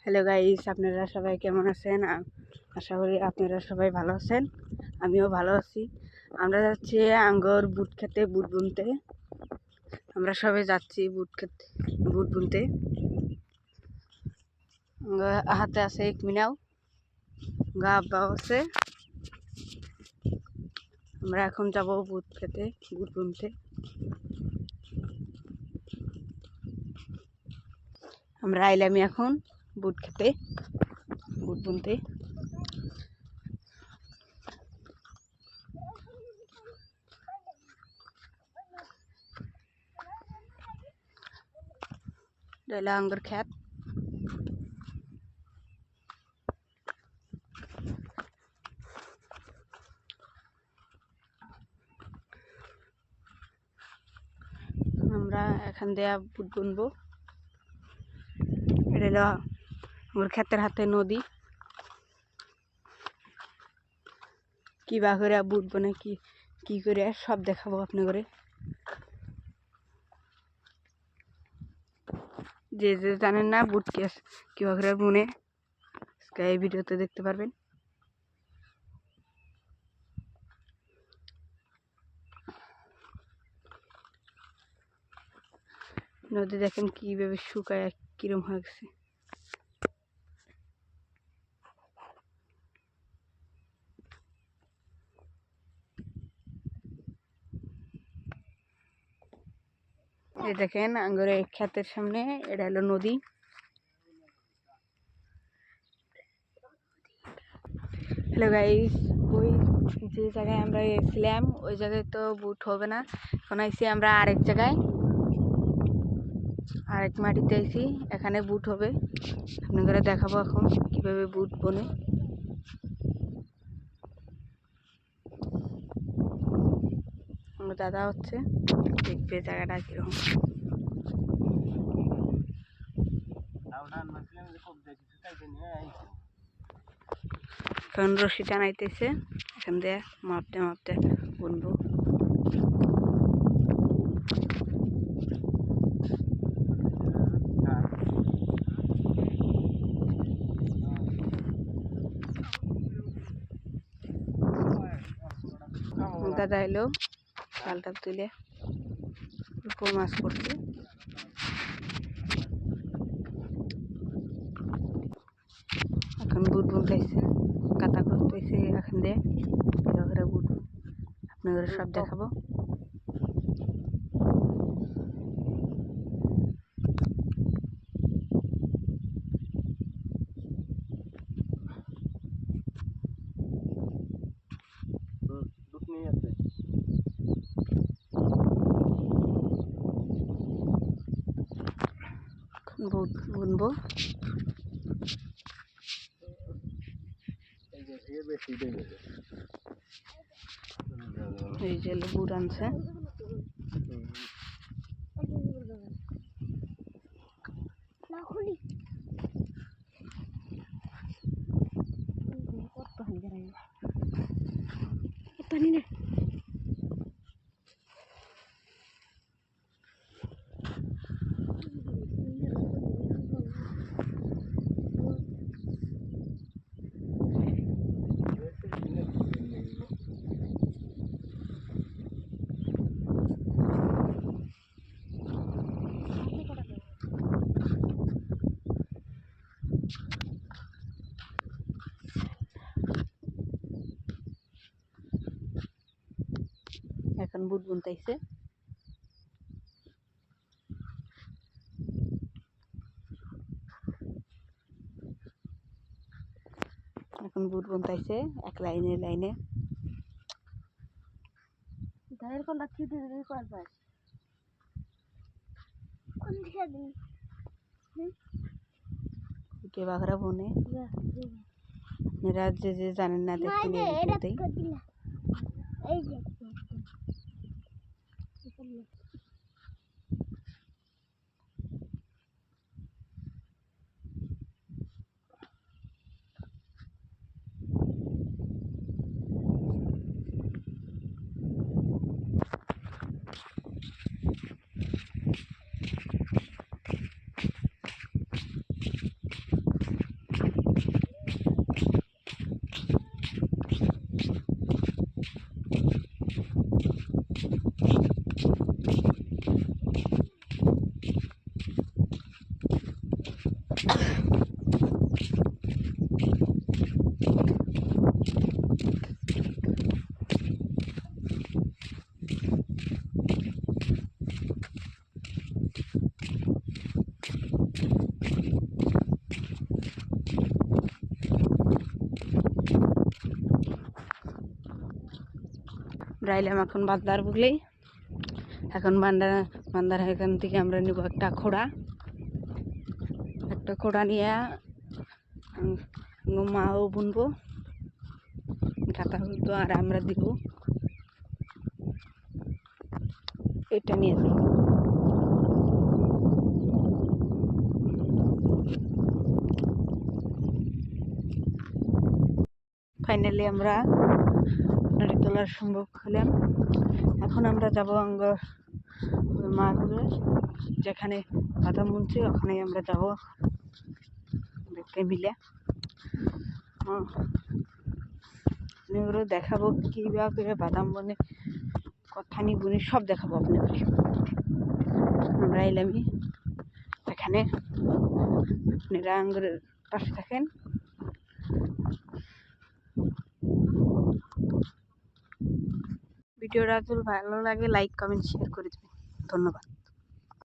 Hello guys, আপনারা সবাই কেমন আছেন? আশা করি আপনারা সবাই ভালো আছেন। আমিও ভালো আছি। আমরা যাচ্ছি আঙ্গর বুট খেতে, বুট বুনতে। আমরা সবাই যাচ্ছি বুট খেতে, বুট বুনতে। হাতে আছে এক মিনাও, গা আব্বাও আছে। আমরা এখন যাব বুট খেতে, বুট বুনতে। আমরা আইলামি এখন বুট খেতে, বুট বুনতে। এটা আঙ্গুর ক্ষেত। আমরা এখান দিয়ে বুট বুনবো। এটা হলো আমার ক্ষেতের হাতে নদী। কি বা করে বুট বনে কি করে সব দেখাবো আপনাদের। যে জানেন না বুট কিবা করে বুনে, এই ভিডিওতে দেখতে পারবেন। নদী দেখেন কিভাবে শুকায় কিরম হয়ে গেছে। এই দেখেন আঙ্গুর ক্ষেতের সামনে, এটা হলো নদী। হ্যালো গাইস, ওই যে জায়গায় আমরা এসেছিলাম ওই জায়গায় তো বুট হবে না। এখন আইসি আমরা আরেক জায়গায়, আরেক মাটিতে আইসি, এখানে বুট হবে। আপনাদের দেখাবো এখন কিভাবে বুট বনে। আমার দাদা হচ্ছে দেখবে জায়গাটা কিরকম। এখন রশি টানাইতেছে, এখান দিয়ে মাপতে মাপতে বুনবো। দাদা এলো শালটা তুলে উপর মাছ করছে। এখন বুট বুনতেছে, কাটা করতেছে এখান দিয়ে বুট। আপনাদের সব দেখাবো। বুট বুনবো। এই যে বুট আনছে। পানি না এখন বুট বুনতেছে। এখন বুট বুনতেছে এক লাইনে লাইনে। ধানের কোনটা ছিটে দিবি কোন পাশ? কোন দিকে দিবি? কে বাগরা বনে আপনারা যে জানেন না দেখেন এই ভিডিওতেই। এই যে রাইলাম এখন বান্দার বুগলেই। এখন বান্দার এখান থেকে আমরা নিব একটা খোড়া নিয়ে মাও বুনবো কাঁথা হইতো আর আমরা দিব এটা নিয়ে যাই। ফাইনালি আমরা নদী তোলার সম্ভব হলাম। এখন আমরা যাব মাগুরে যেখানে বাদাম বুনছে ওখানে আমরা যাব দেখতে মিলে। আপনাদেরও দেখাবো কীভাবে করে বাদাম বনে কথানি বুনি সব দেখাবো আপনাদের। আমরা এলামই এখানে, আপনারা আঙ্গুরের পাশে থাকেন। ভিডিওটা যদি ভালো লাগে লাইক কমেন্ট শেয়ার করে দেবেন। ধন্যবাদ।